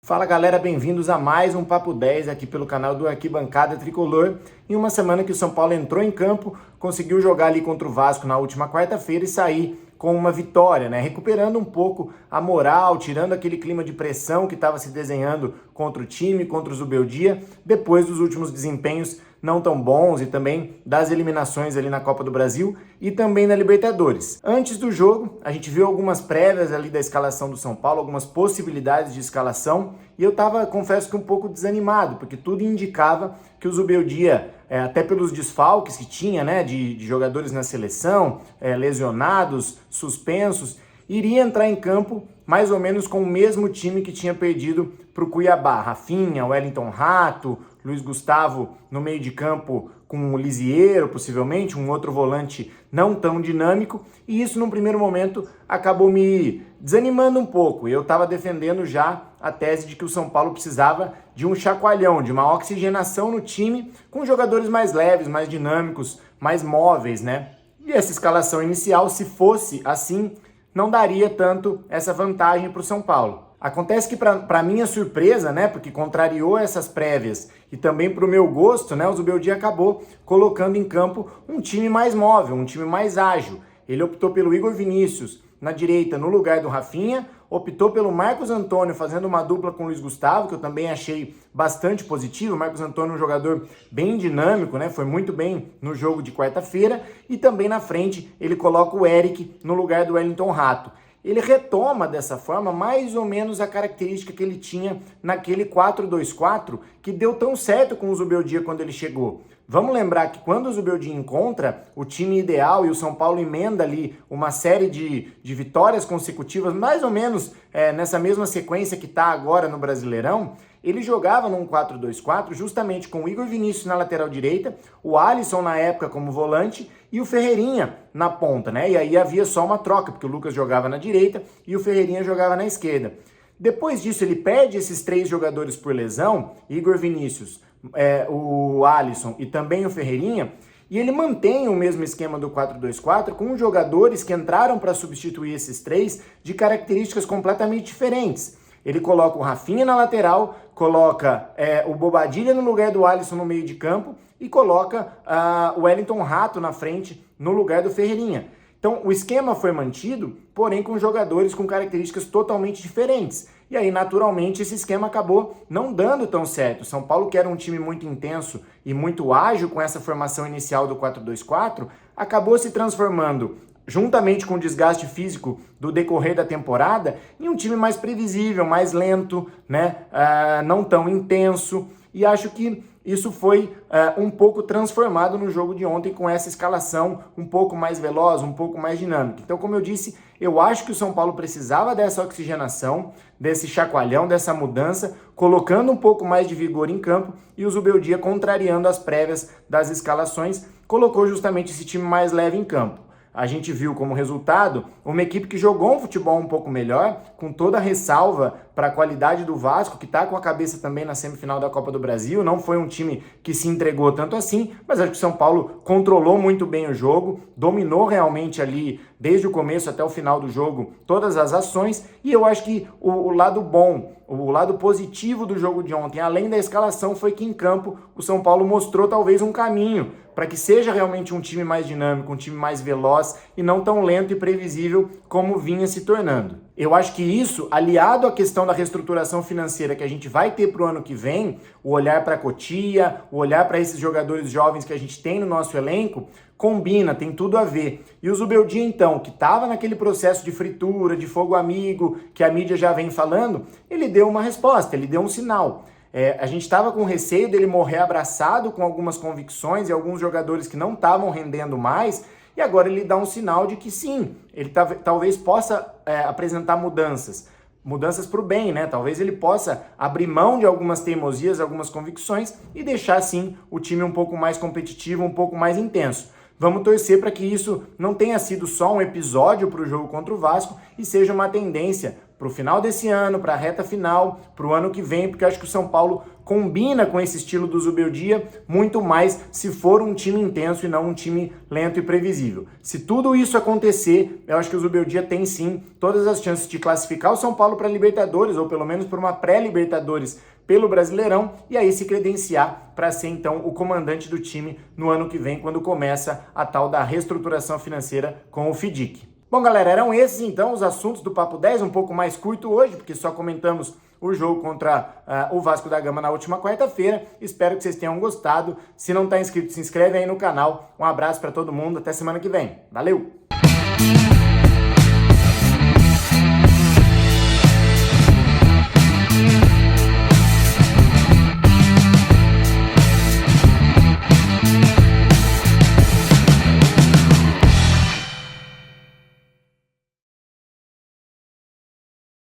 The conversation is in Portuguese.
Fala galera, bem-vindos a mais um Papo 10 aqui pelo canal do Arquibancada Tricolor. Em uma semana que o São Paulo entrou em campo, conseguiu jogar ali contra o Vasco na última quarta-feira e sair com uma vitória, né? Recuperando um pouco a moral, tirando aquele clima de pressão que estava se desenhando contra o time, contra o Zubeldia, depois dos últimos desempenhos não tão bons e também das eliminações ali na Copa do Brasil e também na Libertadores. Antes do jogo, a gente viu algumas prévias ali da escalação do São Paulo, algumas possibilidades de escalação, e eu tava, confesso que um pouco desanimado, porque tudo indicava que o Zubeldia, até pelos desfalques que tinha, né, de jogadores na seleção, lesionados, suspensos, iria entrar em campo mais ou menos com o mesmo time que tinha perdido para o Cuiabá. Rafinha, Wellington Rato, Luiz Gustavo no meio de campo com o Lisieiro, possivelmente, um outro volante não tão dinâmico, e isso num primeiro momento acabou me desanimando um pouco. Eu estava defendendo já a tese de que o São Paulo precisava de um chacoalhão, de uma oxigenação no time, com jogadores mais leves, mais dinâmicos, mais móveis, né? E essa escalação inicial, se fosse assim, não daria tanto essa vantagem para o São Paulo. Acontece que, para minha surpresa, né, porque contrariou essas prévias e também para o meu gosto, né, o Zubeldia acabou colocando em campo um time mais móvel, um time mais ágil. Ele optou pelo Igor Vinícius na direita no lugar do Rafinha, optou pelo Marcos Antônio fazendo uma dupla com o Luiz Gustavo, que eu também achei bastante positivo. O Marcos Antônio é um jogador bem dinâmico, né? Foi muito bem no jogo de quarta-feira, e também na frente ele coloca o Eric no lugar do Wellington Rato. Ele retoma dessa forma mais ou menos a característica que ele tinha naquele 4-2-4 que deu tão certo com o Zubeldia quando ele chegou. Vamos lembrar que quando o Zubeldia encontra o time ideal e o São Paulo emenda ali uma série de vitórias consecutivas, mais ou menos nessa mesma sequência que está agora no Brasileirão, ele jogava num 4-2-4 justamente com o Igor Vinícius na lateral direita, o Alisson na época como volante e o Ferreirinha na ponta, né? E aí havia só uma troca, porque o Lucas jogava na direita e o Ferreirinha jogava na esquerda. Depois disso ele perde esses três jogadores por lesão, Igor Vinícius, o Alisson e também o Ferreirinha, e ele mantém o mesmo esquema do 4-2-4 com jogadores que entraram para substituir esses três de características completamente diferentes. Ele coloca o Rafinha na lateral, coloca o Bobadilla no lugar do Alisson no meio de campo e coloca o Wellington Rato na frente no lugar do Ferreirinha. Então o esquema foi mantido, porém com jogadores com características totalmente diferentes. E aí, naturalmente, esse esquema acabou não dando tão certo. O São Paulo, que era um time muito intenso e muito ágil com essa formação inicial do 4-2-4, acabou se transformando, juntamente com o desgaste físico do decorrer da temporada, em um time mais previsível, mais lento, né? Não tão intenso. E acho que isso foi um pouco transformado no jogo de ontem com essa escalação um pouco mais veloz, um pouco mais dinâmica. Então, como eu disse, eu acho que o São Paulo precisava dessa oxigenação, desse chacoalhão, dessa mudança, colocando um pouco mais de vigor em campo, e o Zubeldia, contrariando as prévias das escalações, colocou justamente esse time mais leve em campo. A gente viu como resultado uma equipe que jogou um futebol um pouco melhor, com toda a ressalva para a qualidade do Vasco, que está com a cabeça também na semifinal da Copa do Brasil. Não foi um time que se entregou tanto assim, mas acho que o São Paulo controlou muito bem o jogo, dominou realmente ali, desde o começo até o final do jogo, todas as ações, e eu acho que o lado bom, o lado positivo do jogo de ontem, além da escalação, foi que em campo o São Paulo mostrou talvez um caminho para que seja realmente um time mais dinâmico, um time mais veloz e não tão lento e previsível como vinha se tornando. Eu acho que isso, aliado à questão da reestruturação financeira que a gente vai ter para o ano que vem, o olhar para a Cotia, o olhar para esses jogadores jovens que a gente tem no nosso elenco, combina, tem tudo a ver. E o Zubeldia, então, que estava naquele processo de fritura, de fogo amigo, que a mídia já vem falando, ele deu uma resposta, ele deu um sinal. A gente estava com receio dele morrer abraçado com algumas convicções e alguns jogadores que não estavam rendendo mais, e agora ele dá um sinal de que sim, ele talvez possa apresentar mudanças para o bem, né? Talvez ele possa abrir mão de algumas teimosias, algumas convicções e deixar sim o time um pouco mais competitivo, um pouco mais intenso. Vamos torcer para que isso não tenha sido só um episódio para o jogo contra o Vasco e seja uma tendência para o final desse ano, para a reta final, para o ano que vem, porque eu acho que o São Paulo combina com esse estilo do Zubeldia, muito mais se for um time intenso e não um time lento e previsível. Se tudo isso acontecer, eu acho que o Zubeldia tem sim todas as chances de classificar o São Paulo para a Libertadores, ou pelo menos para uma pré-Libertadores pelo Brasileirão, e aí se credenciar para ser então o comandante do time no ano que vem, quando começa a tal da reestruturação financeira com o FIDIC. Bom, galera, eram esses então os assuntos do Papo 10, um pouco mais curto hoje, porque só comentamos o jogo contra o Vasco da Gama na última quarta-feira. Espero que vocês tenham gostado. Se não está inscrito, se inscreve aí no canal. Um abraço para todo mundo, até semana que vem. Valeu!